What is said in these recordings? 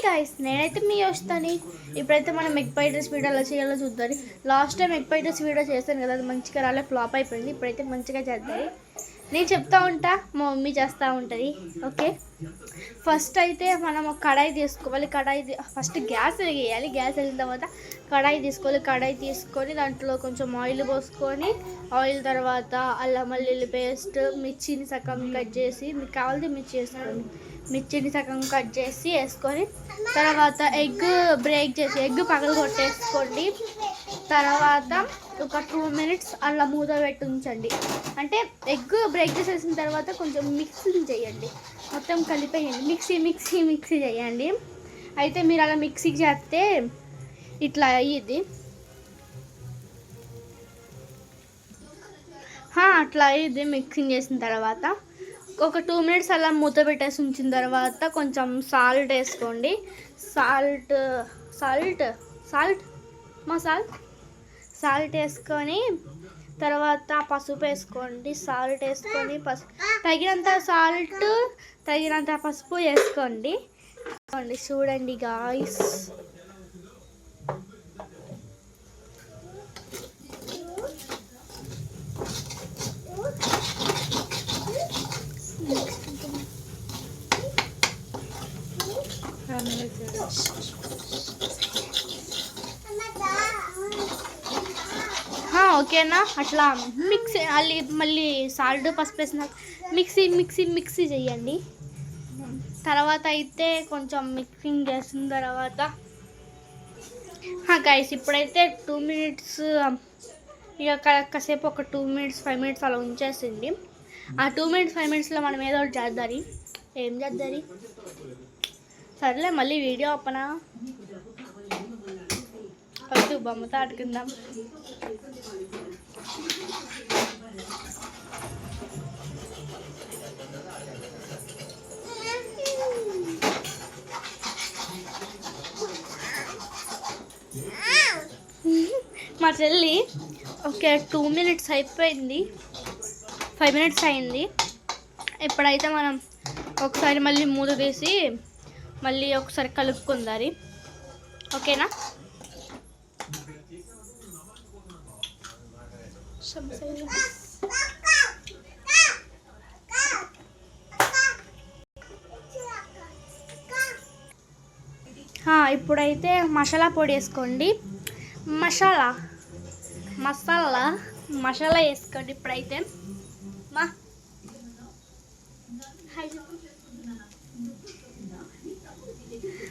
Guys, నేనైతే మీ వస్తాను. ఇప్పుడైతే మనం ఎగ్ ఫ్రైడ్ రైస్ వీడియో ఎలా చేయాలో చూద్దాం. Last time egg fried rice video చేస్తాను కదా, అది మంచిగా రాలే, ఫ్లాప్ అయిపోయింది. ఇప్పుడైతే మంచిగా చేద్దాం. నేను చెప్తా ఉంటా, మా మమ్మీ చేస్తూ ఉంటుంది. ఓకే, ఫస్ట్ అయితే మనం ఒక కడాయి తీసుకోవాలి. First gas వెలిగేయాలి. గ్యాస్ వెళ్ళిన తర్వాత కడాయి తీసుకోవాలి. కడాయి తీసుకొని దాంట్లో కొంచెం ఆయిల్ పోసుకొని, ఆయిల్ తర్వాత అల్లం వెల్లుల్లి పేస్ట్, మిర్చిని సగం కట్ చేసి, మీకు కావాలంటే మిర్చి వేసుకోండి. మిర్చిని సగం కట్ చేసి వేసుకొని, తర్వాత ఎగ్ పగలు కొట్టేసుకోండి. తర్వాత ఒక 2 minutes అలా మూత పెట్టి ఉంచండి. అంటే ఎగ్ బ్రేక్ చేసేసిన తర్వాత కొంచెం మిక్సింగ్ చేయండి, మొత్తం కలిపేయండి. మిక్సీ చేయండి. అయితే మీరు అలా మిక్సీ చేస్తే ఇట్లా అయ్యిద్ది. అట్లా అయ్యిద్ది. మిక్సింగ్ చేసిన తర్వాత ఒక 2 minutes అలా మూత పెట్టేసి ఉంచిన తర్వాత కొంచెం సాల్ట్ వేసుకోండి. సాల్ట్ వేసుకొని తర్వాత పసుపు వేసుకోండి. తగినంత పసుపు వేసుకోండి. చూడండి గాయ్స్, ఓకేనా? అట్లా మళ్ళీ సాల్ట్ పసుపు వేసిన మిక్సీ చేయండి. తర్వాత అయితే కొంచెం మిక్సింగ్ చేసిన తర్వాత గైస్, ఇప్పుడైతే 2 minutes ఇక కాసేపు ఒక 2 minutes 5 minutes అలా ఉంచేసింది. ఆ 2 minutes 5 minutesలో మనం ఏదో ఒకటి చేద్దాం. ఏం చేద్దాం? సర్లే, మళ్ళీ వీడియో ఓపెనా వద్దు, బొమ్మతో ఆడుకుందాం. మా చెల్లి ఓకే 2 minutes అయిపోయింది, 5 minutes అయింది. ఇప్పుడైతే మనం ఒకసారి మళ్ళీ మూత తీసి మళ్ళీ ఒకసారి కలుపుకుందాం. ఓకేనా? ఇప్పుడైతే మసాలా పొడి వేసుకోండి. మసాలా వేసుకోండి. ఇప్పుడైతే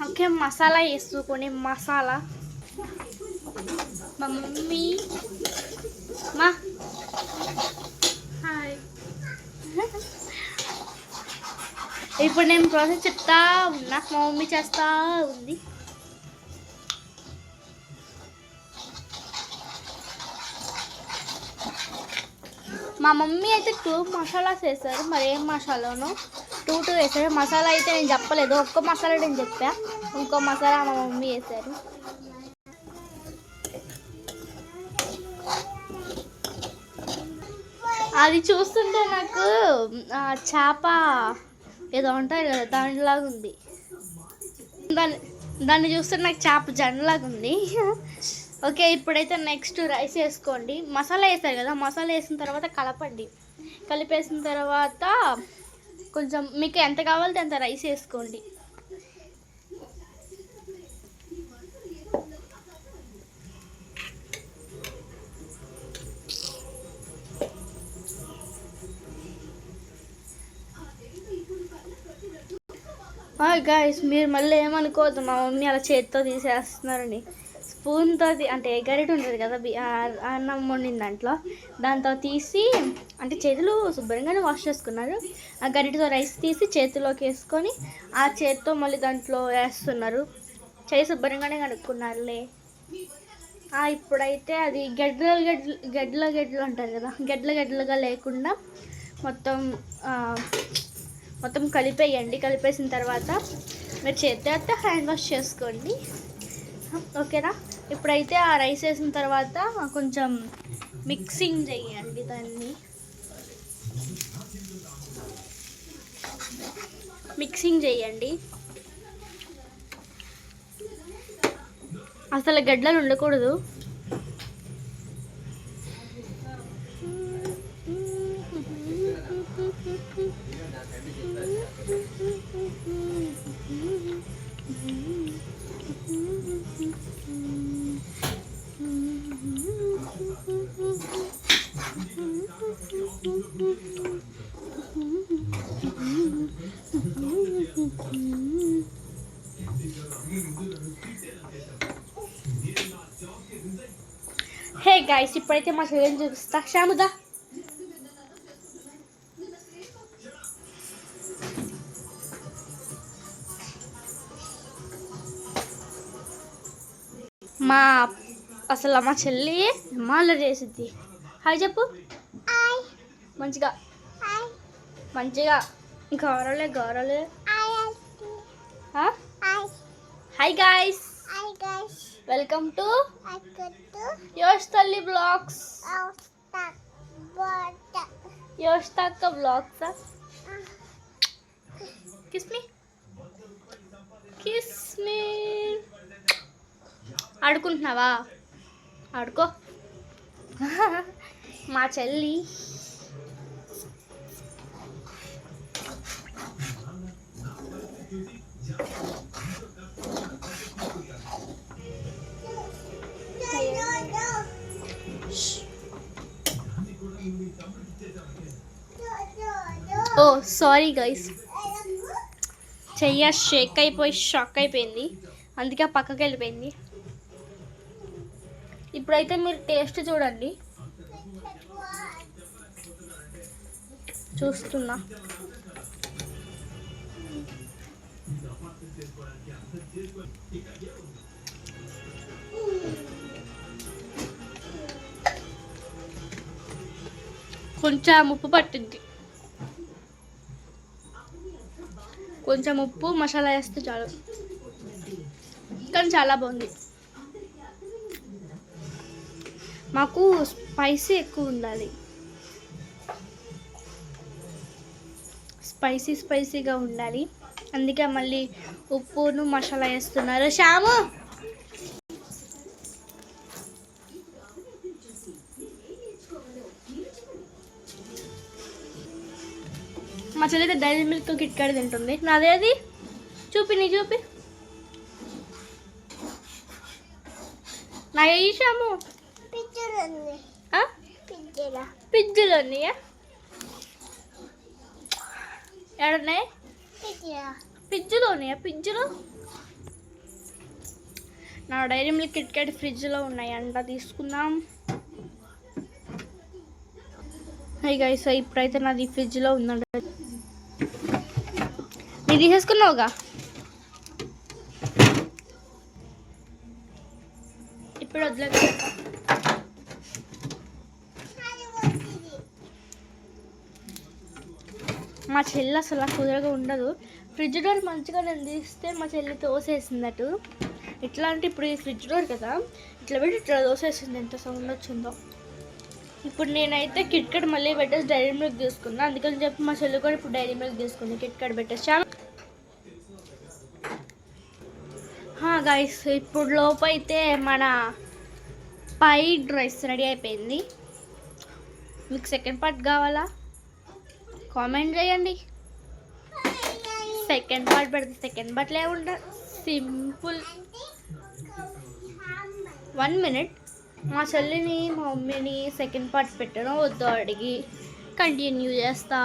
ఓకే, మసాలా వేసుకోండి. మా మమ్మీ హాయ్. ఇప్పుడు నేను ప్రాసెస్ చెప్తా ఉన్నా, మా మమ్మీ చేస్తూ ఉంది. మా మమ్మీ అయితే 2 మసాలాస్ వేస్తారు. మరి ఏం మసాలానో 2 వేసారు. మసాలా అయితే నేను చెప్పలేదు, ఒక్క మసాలా నేను చెప్పా, ఇంకో మసాలా మా మమ్మీ వేసారు. అది చూస్తుంటే నాకు చేప ఏదో ఉంటాయి కదా, దానిలాగా ఉంది. దాన్ని చూస్తుంటే నాకు చేప జండలాగా ఉంది. ఓకే, ఇప్పుడైతే నెక్స్ట్ రైస్ వేసుకోండి. మసాలా వేస్తారు కదా, మసాలా వేసిన తర్వాత కలపండి. కలిపేసిన తర్వాత కొంచెం మీకు ఎంత కావాలంటే అంత రైస్ వేసుకోండి. గాయస్, మీరు మళ్ళీ ఏమనుకోవద్దు, మా మమ్మీ అలా చేతితో తీసేస్తున్నారని. స్పూన్తో, అంటే గరిటె ఉంటుంది కదా అన్నం వండిన దాంతో తీసి, అంటే చేతులు శుభ్రంగానే వాష్ చేసుకున్నారు. ఆ గరిటెతో రైస్ తీసి చేతిలోకి వేసుకొని ఆ చేతితో మళ్ళీ దాంట్లో వేస్తున్నారు. చేయి శుభ్రంగానే కనుక్కున్నారులే. ఇప్పుడైతే అది గడ్డలు అంటారు కదా, గడ్డలుగా లేకుండా మొత్తం కలిపేయండి. కలిపేసిన తర్వాత మీరు చేతితో హ్యాండ్ వాష్ చేసుకోండి. ఓకేనా? ఇప్పుడైతే ఆ రైస్ వేసిన తర్వాత కొంచెం మిక్సింగ్ చేయండి. దాన్ని మిక్సింగ్ చేయండి. అసలు గడ్డలు ఉండకూడదు. హే గైస్, ఇప్పుడైతే మా చెల్లెని చూపిస్తా. షాముదా, అసలు మా చెల్లి మాల చేసిద్ది. హాయ్ చెప్పు. మంచిగా మంచిగా గౌరవలే. హాయ్ గాయస్, వెల్కమ్ టు యోష్ తల్లి బ్లాగ్స్. యోష్ తక్క బ్లాగ్స్. Kiss me. ఆడుకుంటున్నావా? ఆడుకో. మా చెల్లి ఓ సారీ గైస్, చెయ్య షేక్ అయిపోయి షాక్ అయిపోయింది, అందుకే పక్కకి వెళ్ళిపోయింది. ఇప్పుడైతే మీరు టేస్ట్ చూడండి. చూస్తున్నా. కొంచెం ఉప్పు పట్టింది, కొంచెం ఉప్పు మసాలా వేస్తే చాలు, కానీ చాలా బాగుంది. మాకు స్పైసీ ఎక్కువ ఉండాలి, స్పైసీగా ఉండాలి, అందుకే మళ్ళీ ఉప్పును మసాలా వేస్తున్నారు. శ్యాము, మా చెల్లి డైరీ మిల్క్ కిట్ కాట్ తింటుంది. నాదేది చూపి నా శ్యాము. పిజ్జులు ఉన్నాయా? ఎక్కడున్నాయి పిజ్జులు? ఉన్నాయా పిజ్జులు? నా డైరీ మిల్క్ కిట్ కాట్ ఫ్రిడ్జ్లో ఉన్నాయంట, తీసుకుందాం. హై గైస్, ఇప్పుడైతే నాది ఫ్రిడ్జ్లో ఉందంట. నీ తీసేసుకున్నావుగా. ఇప్పుడు వదిలేదు. మా చెల్లి అసలు కుదరగా ఉండదు. ఫ్రిడ్జ్ డోర్ మంచిగా నేను తీస్తే మా చెల్లి తోసేసిందటు. ఎట్లా అంటే ఇప్పుడు ఈ ఫ్రిడ్జ్ డోర్ కదా, ఇట్లా పెట్టి ఇట్లా దోసేసింది. ఎంత సౌండ్ వచ్చిందో. ఇప్పుడు నేనైతే కిట్ కాట్ మళ్ళీ పెట్టేసి డైరీ మిల్క్ తీసుకున్నా, అందుకని చెప్పి మా చెల్లి కూడా ఇప్పుడు డైరీ మిల్క్ తీసుకుంది. కిట్ కాట్ పెట్టేసి గైస్, ఇప్పుడు లోపు అయితే మన ఫ్రైడ్ రైస్ రెడీ అయిపోయింది. మీకు సెకండ్ పార్ట్ కావాలా? కామెంట్ చేయండి. సెకండ్ పార్ట్ పెడితే సెకండ్ పార్ట్లో ఏముంటుంది, సింపుల్. 1 minute. మా చెల్లిని మా మమ్మీని సెకండ్ పార్ట్ పెట్టడం వద్దు అడిగి కంటిన్యూ చేస్తా.